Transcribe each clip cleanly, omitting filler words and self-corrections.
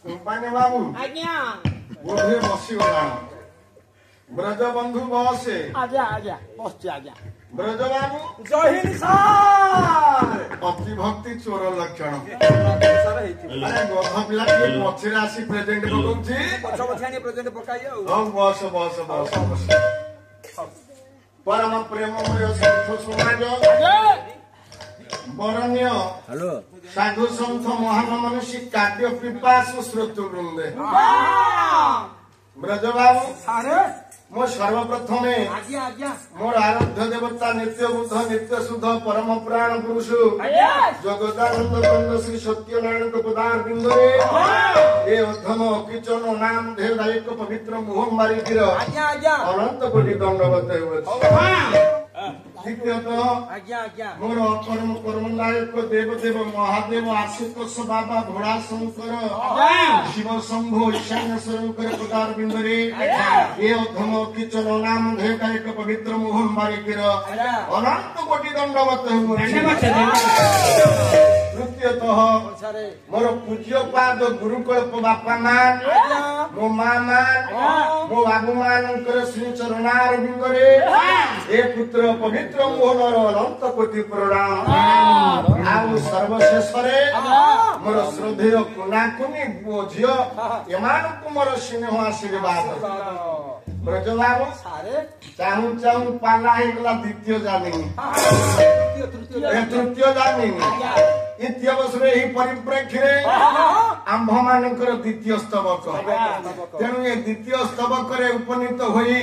Company ବାବୁ ଆଜ୍ଞା ବୋଧେ ବସିଗଲାଣି। ବ୍ରଜ ବନ୍ଧୁ ବସେ। ଆଜ୍ଞା ଆଜ୍ଞା ବସିଛି ଆଜ୍ଞା। ବ୍ରଜ ବାବୁ ଜୟ ହିନ୍ଦ ସାର୍। ଅତି ଭକ୍ତି ଚୋର ଲକ୍ଷଣ। ସାର୍ ହେଇଥିବ। ଆରେ ଗଧ ପିଲା କିଏ ପଛରେ ଆସି ପ୍ରେଜେଣ୍ଟ ପକଉଛି। ପଛ ପଛ ଆଣି ପ୍ରେଜେଣ୍ଟ ପକାଇ ଆଉ। ହଉ ବସ ବସ ବସ ବସ। ପରମ ପ୍ରେମମୟ ସାଧୁ ସମାଜ ବରଣ୍ୟ ସାଧୁ ସନ୍ଥ ମହାନ ମନୁଷୀ କାବ୍ୟ ପିପାସୁ ଶ୍ରୋତୃ ବୃନ୍ଦେ। ବ୍ରଜ ବାବୁ ମୁଁ ସର୍ବପ୍ରଥମେ ମୋର ଆରାଧ୍ୟ ଦେବତା ନିତ୍ୟ ବୁଦ୍ଧ ନିତ୍ୟ ଶୁଦ୍ଧ ପରମ ପୁରାଣ ପୁରୁଷ ଜଗଦାନନ୍ଦ କନ୍ଦ ଶ୍ରୀ ସତ୍ୟନାରାୟଣଙ୍କ ପଦାରବିନ୍ଦରେ ଏ ଅଧମ କିଚନ ନାମ ଦେହଦାୟକ ପବିତ୍ର ମୁହଁ ମାରିକିର ଅନନ୍ତ କୋଟି ଦଣ୍ଡବତ ହେଉଅଛି। ଦ୍ୱିତୀୟତଃ ମୋର ଅକର୍ମ କର୍ମନାୟକ ଦେବଦେବ ମହାଦେବ ଆଶୁତୋଷ ବାବା ଭୋଳା ଶଙ୍କର ଶିବ ଶମ୍ଭୁ ଈଶାନେଶ୍ୱରଙ୍କର ପଦାରବିନ୍ଦରେ ଏ ଅଧମ କିଚନ ନାମ ଦେହଦାୟକ ପବିତ୍ର ମୁହଁ ମାରିକିର ଅନନ୍ତ କୋଟି ଦଣ୍ଡବତ ହେଉଅଛି। ତୃତୀୟତଃ ମୋର ପୂଜ୍ୟ ପାଦ ଗୁରୁକଳ୍ପ ବାପା ମାନ ମୋ ମା ମାନ ମୋ ବାବୁ ମାନଙ୍କର ଶ୍ରୀ ଚରଣାରବିନ୍ଦରେ ଏ ପୁତ୍ର ପବିତ୍ର ମୋହନର ଅନନ୍ତ କୋଟି ପ୍ରଣାମ। ଆଉ ସର୍ବଶେଷରେ ମୋର ଶ୍ରଦ୍ଧେୟ କୁନାକୁନି ମୋ ଝିଅ ଏମାନଙ୍କୁ ମୋର ସ୍ନେହ ଆଶୀର୍ବାଦ। ବ୍ରଜ ବାବୁ ଚାହୁଁ ଚାହୁଁ ପାଲା ହେଇଗଲା ଦ୍ୱିତୀୟ ଜାମିନି ତୃତୀୟ ଜାମିନି। ଇତି ଅବସରରେ ଏହି ପରିପ୍ରେକ୍ଷୀରେ ଆମ୍ଭ ମାନଙ୍କର ଦ୍ୱିତୀୟ ସ୍ତବକ। ତେଣୁ ଏ ଦ୍ୱିତୀୟ ସ୍ତବକରେ ଉପନୀତ ହୋଇ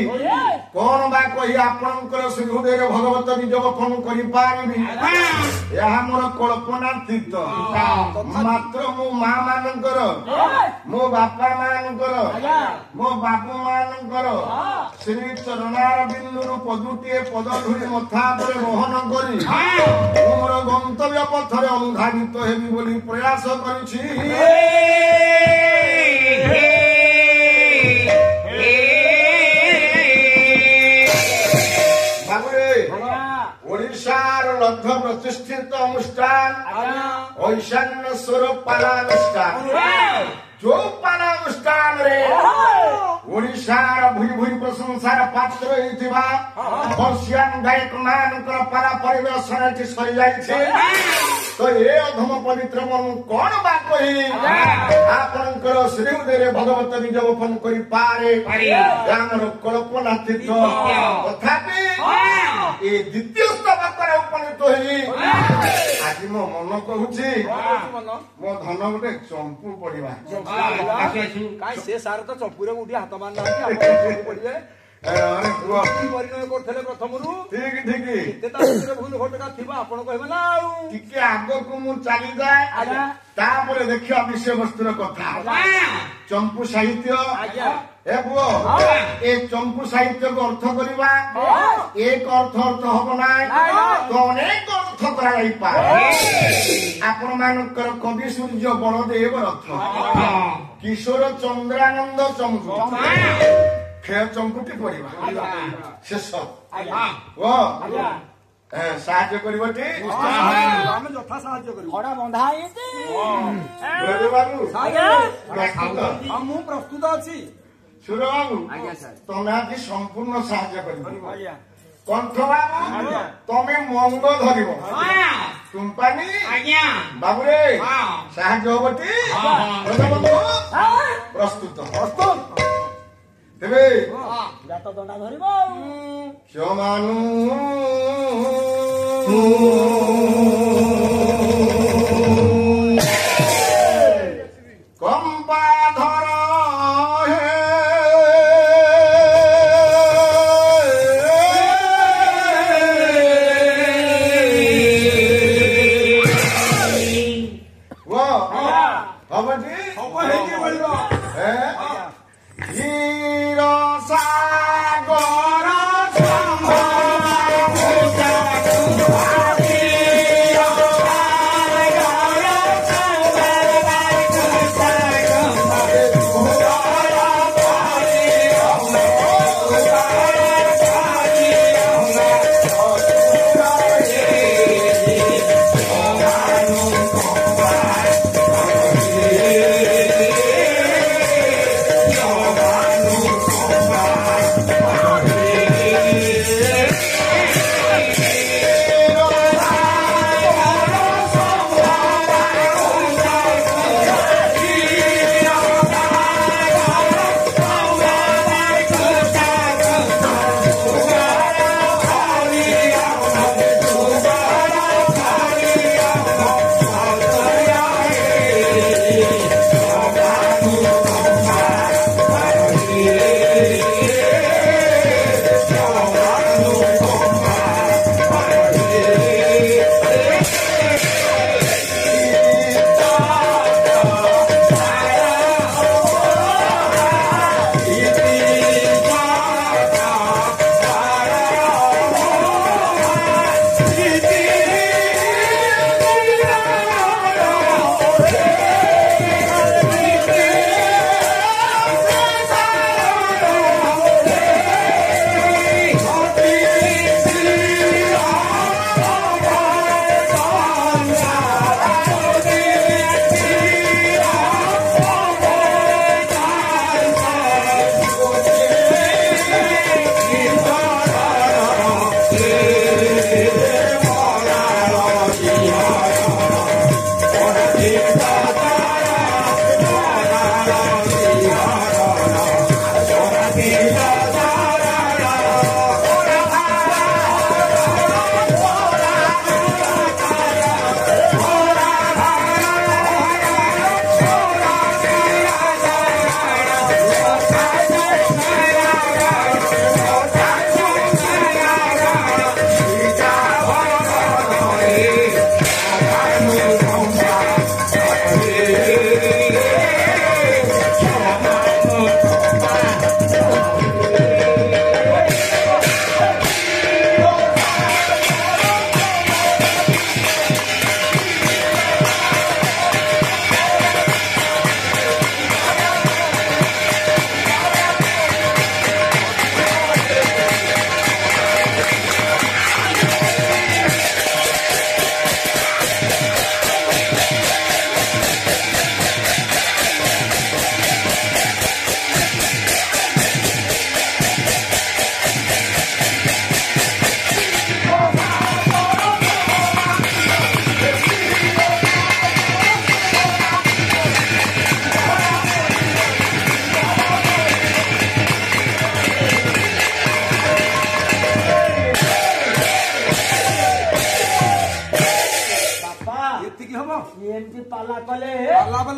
କଣ ବା କହି ଆପଣଙ୍କର ହୃଦୟରେ ଭଗବତ ନିଜ ବପନ କରିପାରିବି ଏହା ମୋର କଳ୍ପନାତୀତ। ମାତ୍ର ମୋ ମା ମାନଙ୍କର ମୋ ବାପା ମାନଙ୍କର ମୋ ବାବୁ ମାନଙ୍କର ଶ୍ରୀ ଚରଣାର ବିନ୍ଦୁରୁ ପଦୁଟିଏ ପଦ ଧରି ମଥା ଉପରେ ବହନ କରି ମୁଁ ମୋର ଗନ୍ତବ୍ୟ ପଥରେ ଅନୁଧାନିତ ହେବି ବୋଲି ପ୍ରୟାସ କରିଛି। ବାବୁରେ ଓଡ଼ିଶାର ଲବ୍ଧ ପ୍ରତିଷ୍ଠିତ ଅନୁଷ୍ଠାନ ଐଶାନ୍ୟେଶ୍ୱର ପାଲାନୁଷ୍ଠାନ ଯୋଉ ପାଲାନୁଷ୍ଠାନରେ ଓଡ଼ିଶାର ଭୂଇ ଭୂଇ ପ୍ରଶଂସାର ପାତ୍ର ହେଇଥିବା ବର୍ଷିଆନ ଗାୟକ ମାନଙ୍କର ପାଲା ପରିବେଷଣ ଏଠି ସରିଯାଇଛି। ତ ଏ ଅଧମ ପବିତ୍ର ମୁଁ କଣ ବା କହି ଆପଣଙ୍କର ଶ୍ରୀ ହୃଦୟରେ ଭଗବତ ନିଜ ବପନ କରିପାରେ ଆମର କଳ୍ପନାତୀତ। ତଥାପି ଏ ଦ୍ୱିତୀୟ ସ୍ତବକରେ ଉପନୀତ ହେଇ ଆଜି ମୋ ମନ କହୁଛି ମୋ ଧନ ଗୋଟେ ଚମ୍ପୁ ପଡିବା। ସେ ସାର ତ ଚମ୍ପୁରେ କୋଉଠି ହାତ ମାରିନାହାନ୍ତି ପଡିବେ କରିଥିଲେ ପ୍ରଥମରୁ ଠିକ ଠିକ ଏତେ ତା ଭିତରେ ଭୁଲ ଘଟଣା ଥିବ ଆପଣ କହିବେ ନା ଆଉ ଟିକେ ଆଗକୁ ମୁଁ ଚାଲିଯାଏ ତାପରେ ଦେଖିବା ବିଷୟବସ୍ତୁର କଥା। ଚମ୍ପୁ ସାହିତ୍ୟ ଏ ପୁଅ ଏ ଚମ୍ପୁ ସାହିତ୍ୟକୁ ଅର୍ଥ କରିବା ଏକ ଅର୍ଥ ହବ ନାହିଁ ତ ଅନେକ ଅର୍ଥ କରାଯାଇପାରେ। ଆପଣ ମାନଙ୍କର କବି ସୂର୍ଯ୍ୟ ବଳଦେବ ରଥ କିଶୋର ଚନ୍ଦ୍ରାନନ୍ଦ ଚମ୍ପୁ ଖେଳ ଚମ୍ପୁଟି କରିବା ଶେଷ ସାହାଯ୍ୟ କରିବଟି ଆମେ ଯଥା ସାହାଯ୍ୟ କରିବୁ। ଘୋଡ଼ା ବନ୍ଧା ହେଇଛି ମୁଁ ପ୍ରସ୍ତୁତ ଅଛି। ସୁର ବାବୁ ତମେ ଆଜି ସମ୍ପୂର୍ଣ୍ଣ ସାହାଯ୍ୟ କରିବ। କଣ୍ଠ ବାବୁ ତମେ ମଙ୍ଗ ଧରିବ। ତୁମ୍ପାନି ବାବୁରେ ସାହାଯ୍ୟ ହବଟି ପ୍ରସ୍ତୁତ ତେବେ ଗାତ ଦଣ୍ଡା ଧରିବ କ୍ଷମାନୁ କମ୍ପା ଧର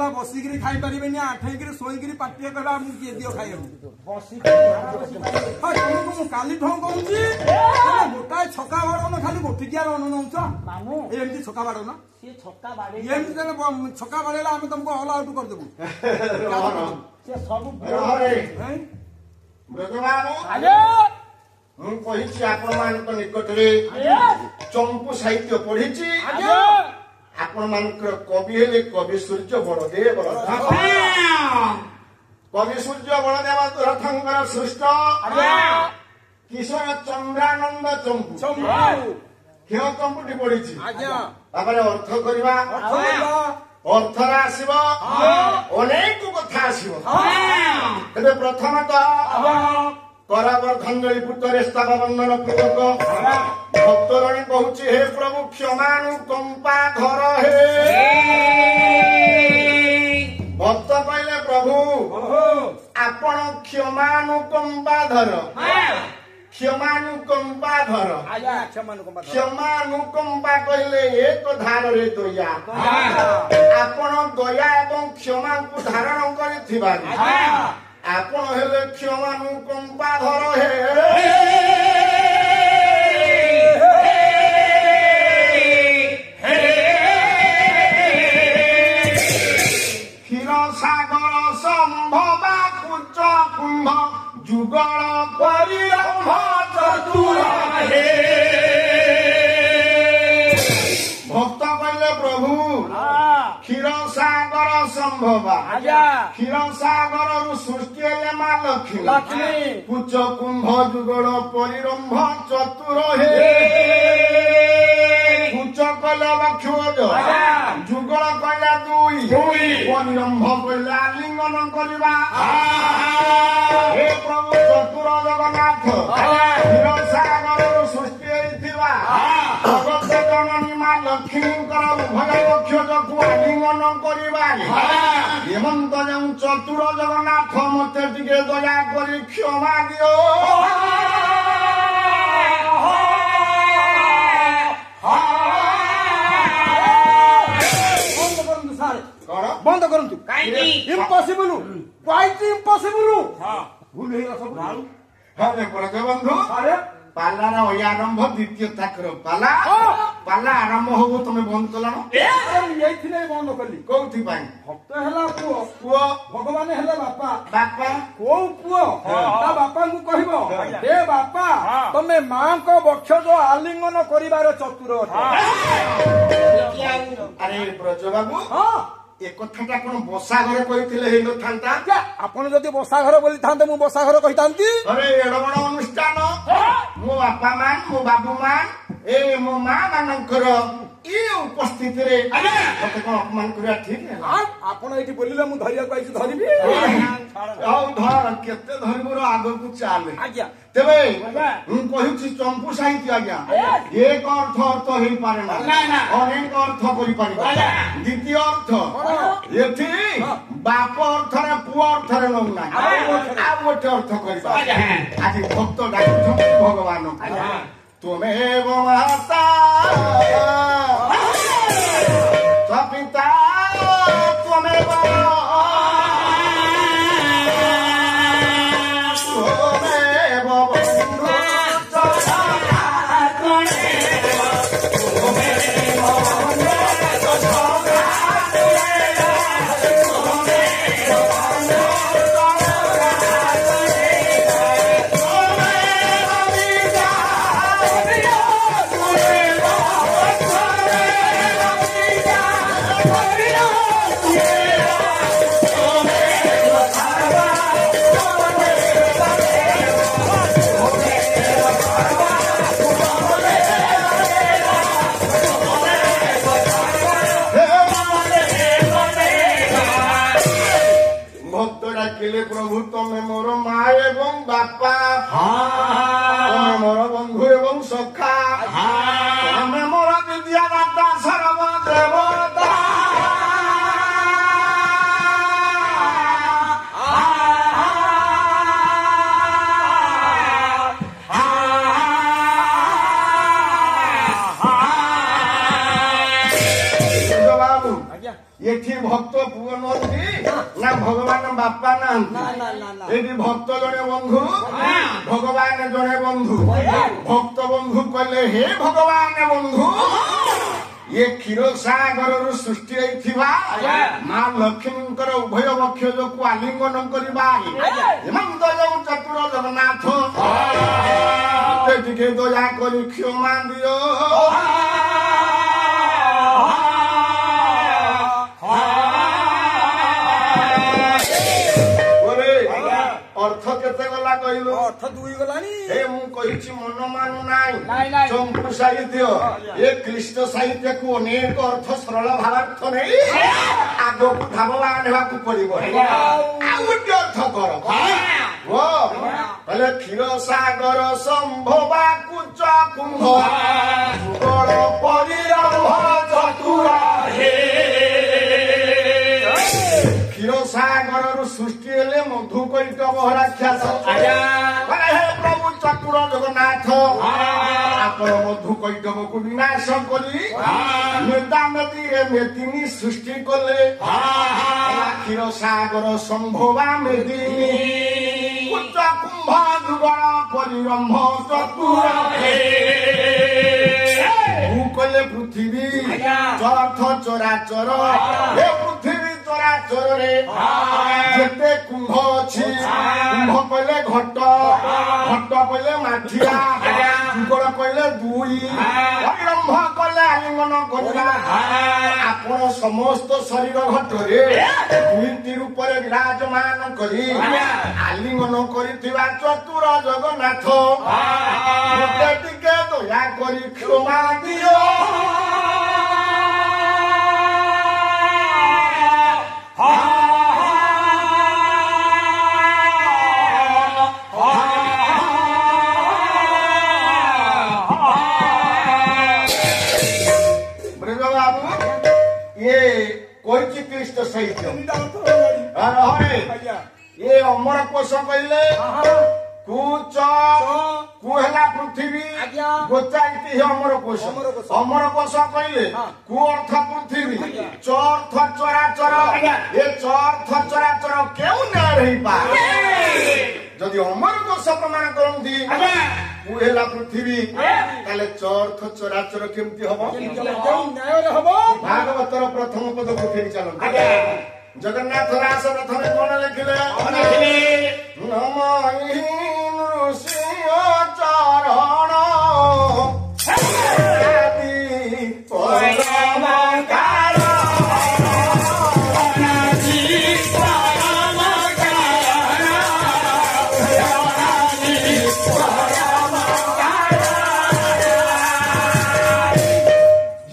ହେଲା ବସିକିରି ଖାଇପାରିବେନି ଆଠେଇକିରି ଶୋଇକିରି ପାଟିଏ କହିଲା ମୁଁ କିଏ ଦିଅ ଖାଇବାକୁ ତମକୁ ମୁଁ କାଲି ଠୁ କହୁଛି ଗୋଟାଏ ଛକା ବାଡଉନ ଖାଲି ଗୋଟିକିଆ ନଉଛ ଏମିତି ଛକା ବାଡଉନ ଏମିତି ଛକା ବାଡେଇଲେ ଆମେ ତମକୁ ଅଲ ଆଉଟ କରିଦେବୁ ମୁଁ କହିଛି ଆପଣମାନଙ୍କ ନିକଟରେ ଚମ୍ପୁ ସାହିତ୍ୟ ପଢିଛି ଆପଣ ମାନଙ୍କର କବି ହେଲେ କବି ସୂର୍ଯ୍ୟ ବଳଦେବ କବି ସୂର୍ଯ୍ୟ ବଳଦେବ ରଥଙ୍କର ସୃଷ୍ଟ କିଶୋର ଚନ୍ଦ୍ରାନନ୍ଦ ଚମ୍ପୁ କେଉଁ ଚମ୍ପୁଟି ପଢିଛି ତାପରେ ଅର୍ଥ କରିବା ଅର୍ଥରେ ଆସିବ ଅନେକ କଥା ଆସିବ ତେବେ ପ୍ରଥମତଃ କରାବର୍ଦ୍ଧଞ୍ଜଳି ପୁତ୍ରରେ ସ୍ଥାପ ବନ୍ଧନ ପୂର୍ବକ ଭକ୍ତରଣୀ କହୁଛି ହେ ପ୍ରଭୁ କ୍ଷମାନୁକମ୍ପା ଧର ହେ ଭକ୍ତ କହିଲେ ପ୍ରଭୁ ଆପଣ କ୍ଷମାନୁକମ୍ପା ଧର କ୍ଷମାନୁକମ୍ପା ଧର କ୍ଷମାନୁକମ୍ପା କହିଲେ ଏକ ଧାରରେ ଦୟା ଆପଣ ଦୟା ଏବଂ କ୍ଷମାକୁ ଧାରଣ କରିଥିବା ଆପଣ ହେଲେ କ୍ଷମାନୁକମ୍ପା ଧର ହେ କ୍ଷୀର ସାଗର ସମ୍ଭବା କୁଚ କୁମ୍ଭ ଯୁଗଳ ପରିରମ୍ଭ ଚତୁର ହେ ଭକ୍ତ କହିଲେ ପ୍ରଭୁ କ୍ଷୀର ସାଗର ସମ୍ଭବା କ୍ଷୀର ସାଗରରୁ ସୃଷ୍ଟି ହେଲେ ମା ଲକ୍ଷ୍ମୀ କୁଚ କୁମ୍ଭ ଯୁଗଳ ପରିରମ୍ଭ ଚତୁର ହେ କୁଚ କଲେ ବକ୍ଷୋଜ ଯୁଗଳ କହିଲା ଦୁଇ ପରିରମ୍ଭ କହିଲେ ଆଲିଙ୍ଗନ କରିବା ହେ ପ୍ରଭୁ ଚତୁର ଜଗନ୍ନାଥ କ୍ଷୀର ସାଗରରୁ ସୃଷ୍ଟି ହେଇଥିବା ଜଗତ ଜନନୀ ମା ଲକ୍ଷ୍ମୀଙ୍କର ଉଭୟ ବକ୍ଷୋଜକୁ ଆଲିଙ୍ଗନ କରିବା ହେମନ୍ତ ଯେଉଁ ଚତୁର ଜଗନ୍ନାଥ ମତେ ଟିକେ ଦୟା କରି କ୍ଷମା ଦିଅ ବନ୍ଦ କରନ୍ତୁ ଇମ୍ପସିବୁଲ କ୍ୱାଇଟ୍ ଇମ୍ପସିବୁଲ ଭୁଲ ହେଇଗଲା ସବୁ ବନ୍ଧୁ ପାଲାର ଆରମ୍ଭ ଦ୍ୱିତୀୟ ତାଙ୍କର ପାଲା ଆରମ୍ଭ ହବ ତମେ ବନ୍ଦ କଲାଣ ଏଇଥିରେ ବନ୍ଦ କଲି କୋଉଥି ପାଇଁ ଭକ୍ତ ହେଲା ପୁଅ ଭଗବାନ ହେଲେ ବାପା କୋଉ ପୁଅ ତା ବାପାଙ୍କୁ କହିବ ହେ ବାପା ତମେ ମାଙ୍କ ବକ୍ଷୋଜ ଆଲିଙ୍ଗନ କରିବାର ଚତୁର ଆରେ ବ୍ରଜ ବାବୁ ଏ କଥାଟା କଣ ବସା ଘରେ କହିଥିଲେ ହେଇନଥାନ୍ତା ଆପଣ ଯଦି ବସା ଘର ବୋଲିଥାନ୍ତେ ମୁଁ ବସା ଘର କହିଥାନ୍ତି ଏଡ ବଡ ଅନୁଷ୍ଠାନ ମୋ ବାପା ମା ମୋ ବାବୁ ମା ମୋ ମା ମାନଙ୍କର ଏ ଉପସ୍ଥିତିରେ ମତେ କଣ ଅପମାନ କରିବା ଠିକ ଆପଣ ଏଇଠି ବୋଲିଲେ ମୁଁ ଧରିବାକୁ ଆଇଛି ଧରିବି ହଉ ଧର କେତେ ଧରିବୁ ଆଗକୁ ଚାଲେ ତେବେ ମୁଁ କହୁଛି ଚମ୍ପୁ ସାହିତ୍ୟ ଆଜ୍ଞା ଏକ ଅର୍ଥ ହେଇପାରେ ନା ଅନେକ ଅର୍ଥ କରିପାରିବ ଦ୍ୱିତୀୟ ଅର୍ଥ ଏଠି ବାପ ଅର୍ଥରେ ପୁଅ ଅର୍ଥରେ ନଉନାହିଁ ଆଉ ଗୋଟେ ଅର୍ଥ କରିବା ଆଜି ଭକ୍ତ ଡାକୁଛନ୍ତି ଭଗବାନ ତୁମେ ମାତା ପିତା ତୁମେ प्रभु तमें मोर माँ एवं बापा तमें मोर बंधु एवं सखा तमें मोर विद्यादाता सर्व देवता बाबू ये ଭକ୍ତ ପୁଅ ନୁହନ୍ତି ନା ଭଗବାନ ବାପା ନାହାନ୍ତି ଏଠି ଭକ୍ତ ଜଣେ ବନ୍ଧୁ ଭଗବାନ ଜଣେ ବନ୍ଧୁ ଭକ୍ତ ବନ୍ଧୁ କହିଲେ ହେ ଭଗବାନ ବନ୍ଧୁ ये क्षीरसागरରୁ ସୃଷ୍ଟି ହେଇଥିବା ମା ଲକ୍ଷ୍ମୀଙ୍କର ଉଭୟ ବକ୍ଷ ଯୋଗକୁ ଆଲିଙ୍ଗନ କରିବା ହେମନ୍ତ ଯୋଉ ଚତୁର ଜଗନ୍ନାଥ ଟିକେ ଦୟା କରି କ୍ଷମା ଦିଅ अर्थ केते गला कहलु अर्थ दुई गलानी ए मु कहिछि मन मानु नाही चंपू साहित्य ए क्लिष्ट साहित्य को अनेक अर्थ सरल भावार्थ नहीं आगो को भाववान हेबा को पड़िबो आउ के अर्थ कर वो पहले क्षीर सागर संभवा कुच कुंभ बड़ परिरंभ चतुर हे क्षीरसागर सृष्टि हेले मधु कैटव राक्षस हे प्रभु चतुर जगन्नाथ आपण मधु कैटव को विनाश करी मेदा मेदी मेदिनी सृष्टि कले क्षीरसागर संभवा मेदिनी कुच कुंभ दुगण परिरंभ चतुर कले पृथ्वी चरथ चराचर हे पृथ्वी चराचरे जेते कुंभ अछि कुंभ कहले घट घट कहले माठिया जुगड़ कहले दुई परिरंभ कहले आलिंगन करबा आपण समस्त शरीर घटरे दुईटी रूपरे विराजमान करी आलिंगन करिथिबा चतुर जगन्नाथ मते टिके दया करी क्षमा दियो साहित्य ये अमर कोश कहले कुच कुहला पृथ्वी गोचाइति अमर कोश कहले कु अर्थ पृथ्वी चर्थ चराचर ये चर्थ चराचर केउ न रही पा जदि अमर कोश प्रमाण करंती कुहला पृथ्वी ताले चर्थ चराचर केमती हबो न्याय रे हबो भागवतर प्रथम पद को फेरी चलन जगन्नाथ दास प्रथमे कोन लिखिले नमहीन ऋषिय चरण आदि परम कारण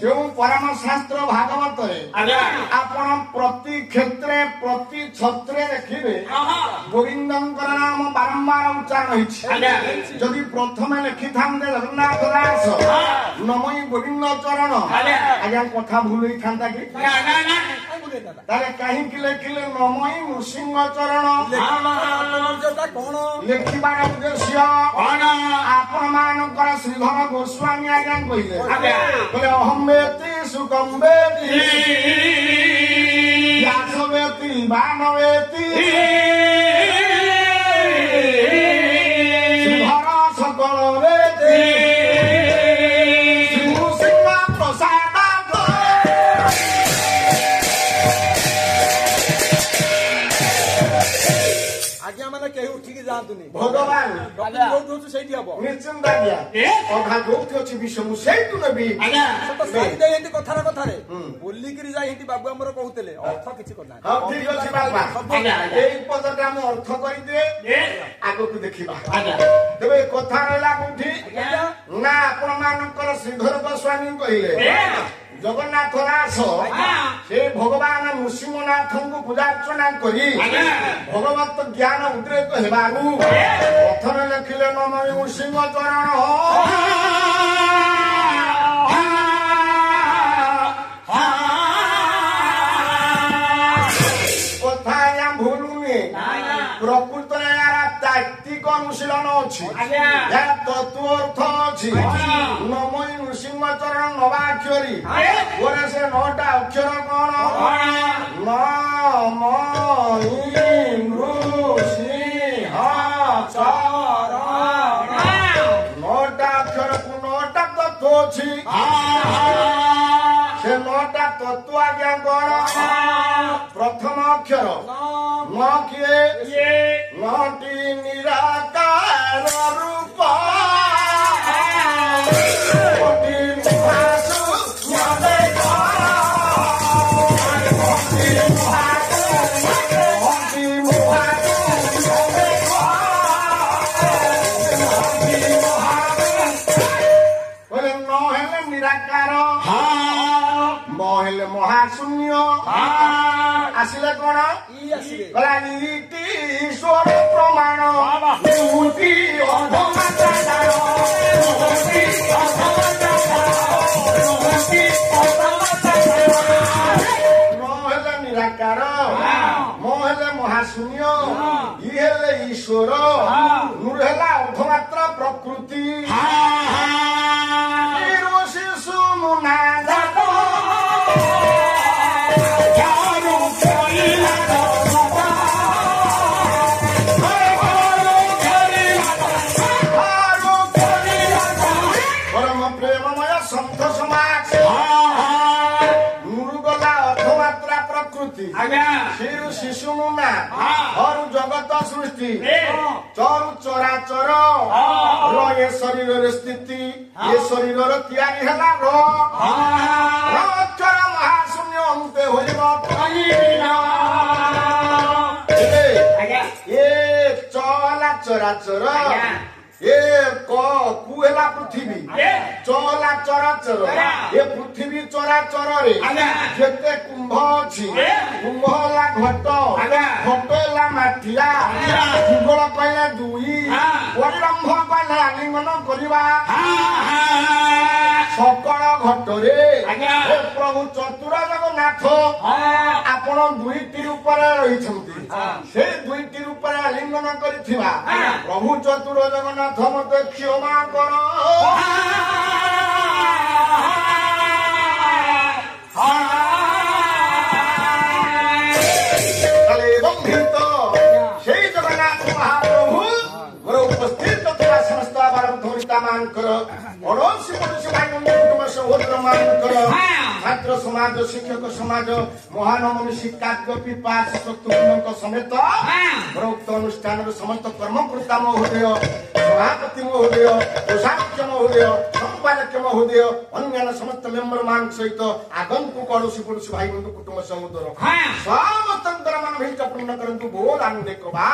जो परम शास्त्र भागवत आपण प्रति क्षेत्र प्रति छत्रे देखिबे गोविंदंकर नाम बारंबार उच्चारण होइछि जदि प्रथमे लिखि थांदे जगन्नाथ दास नमई गोविंद चरण आज्ञा कथा भूल होई थांदा कि ताले काहे कि लिखिले नमई नृसिंह चरण लिखिबार उद्देश्य आपण मानकर श्रीधर गोस्वामी आज्ञा कहिले बोले अहमेति सुकम्बेति यासवेति बानवेति श्रीधर सकल वेति श्रीनृसिंह प्रसाद आज्ञा माने केही उठिकी जांतुनी भगवान जोतु सेठी हबो निश्चिंत आज्ञा अधा जोत अछि विषम सेठु नबी आज्ञा तो साई दे एंती कथार कथारे बोली करी जाई एंती बाबू हमर कहउतले अर्थ किछि करना हां ठीक अछि बाबा आज्ञा एई पदटा हम अर्थ करि दे आगो को देखिबा आज्ञा देबे कथा रहला कोठी ना आपण मानकर श्रीधर गोस्वामी कहिले जगन्नाथ दास से भगवान नृसिंहनाथ को पूजा अर्चना करी भगवत ज्ञान उद्रेक हेबारु पथर लिखिले नम नृसिंह चरण कथा या भूलुनी प्रकृत ତାତ୍ତ୍ୱିକ ଅନୁଶୀଳନ ଅଛି ଏହା ତତ୍ତ୍ୱ ଅର୍ଥ ଅଛି ନମଇ ନୃସିଂହ ଚରଣ ନବାକ୍ଷରୀ ପରେ ସେ 9ଟା ଅକ୍ଷର କଣ ନମଇ ନୃସିଂହ ଚରଣ 9ଟା ଅକ୍ଷରକୁ 9ଟା ତତ୍ତ୍ୱ ଅଛି ସେ 9ଟା ତତ୍ତ୍ୱ ଆଜ୍ଞା କଣ ପ୍ରଥମ ଅକ୍ଷର ନ କିଏ ନଟି ନିରାକାର ରୂପ ହେଲେ ମହାଶୂନ୍ୟ ଆସିଲେ କଣ କହିଲା ଇତି ଈଶ୍ୱର ପ୍ରମାଣ ହେଲେ ନିରାକାର ମୋ ହେଲେ ମହାଶୂନ୍ୟ ଇ ହେଲେ ଈଶ୍ୱର ନୂର ହେଲା ଅର୍ଦ୍ଧମାତ୍ରା ପ୍ରକୃତି ଶିଶୁ ମୁନା ଶିଶୁ ମୁନା ହରୁ ଜଗତ ସୃଷ୍ଟି ଚରୁ ଚରାଚର ଏ ଶରୀରରେ ସ୍ଥିତି ଏ ଶରୀରର ତିଆରି ହେଲା ଅକ୍ଷର ମହାଶୂନ୍ୟ ଅନ୍ତେ ହୋଇବ ଏ ଚଲା ଚରାଚର ଏ କୁ ହେଲା ପୃଥିବୀ ଚଲା ଚରାଚର ଏ ପୃଥିବୀ ଚରାଚରରେ ଯେତେ କୁମ୍ଭ ଅଛି କୁମ୍ଭ ହେଲା ଘଟ ଘଟ ହେଲା ମାଠିଆ ଯୁଗଳ କହିଲେ 2 ପରିରମ୍ଭ କହିଲେ ଆଲିଙ୍ଗନ କରିବା ସକଳ ଘଟରେ ପ୍ରଭୁ ଚତୁର ଜଗନ୍ନାଥ ଆପଣ 2ଟି ରୂପରେ ରହିଛନ୍ତି ସେ 2ଟି ରୂପରେ ଆଲିଙ୍ଗନ କରିଥିବା ପ୍ରଭୁ ଚତୁର ଜଗନ୍ନାଥ ମତେ କ୍ଷମା କର সেই জগন্নাথ মহাপ্রভু মোর উপস্থিত ଥିବା ସମସ୍ତ ଧରିତା ମାନଙ୍କର ପଡ଼ୋଶୀ ପଡ଼ୋଶୀ ଭାଇ ବନ୍ଧୁ କୁଟୁମ୍ବ ସହୋଦର ମାନଙ୍କର ଛାତ୍ର ସମାଜ ଶିକ୍ଷକ ସମାଜ ମହାନ ମନୁଷ୍ୟ କାବ୍ୟ ପିପାସ ଶତ୍ରୁଘ୍ନଙ୍କ ସମେତ ମୋର ଉକ୍ତ ଅନୁଷ୍ଠାନର ସମସ୍ତ କର୍ମକର୍ତ୍ତା ମହୋଦୟ ସଭାପତି ମହୋଦୟ କୋଷାଧ୍ୟକ୍ଷ ମହୋଦୟ ସମ୍ପାଦକ ମହୋଦୟ ଅନ୍ୟାନ୍ୟ ସମସ୍ତ ମେମ୍ବର ମାନଙ୍କ ସହିତ ଆଗନ୍ତୁକ ପଡ଼ୋଶୀ ପଡ଼ୋଶୀ ଭାଇ ବନ୍ଧୁ କୁଟୁମ୍ବ ସହୋଦର ସମସ୍ତଙ୍କର ମାନ ଭିଷ୍ଟ ପୂର୍ଣ୍ଣ କରନ୍ତୁ ବୋଲ ଆନନ୍ଦ କବା।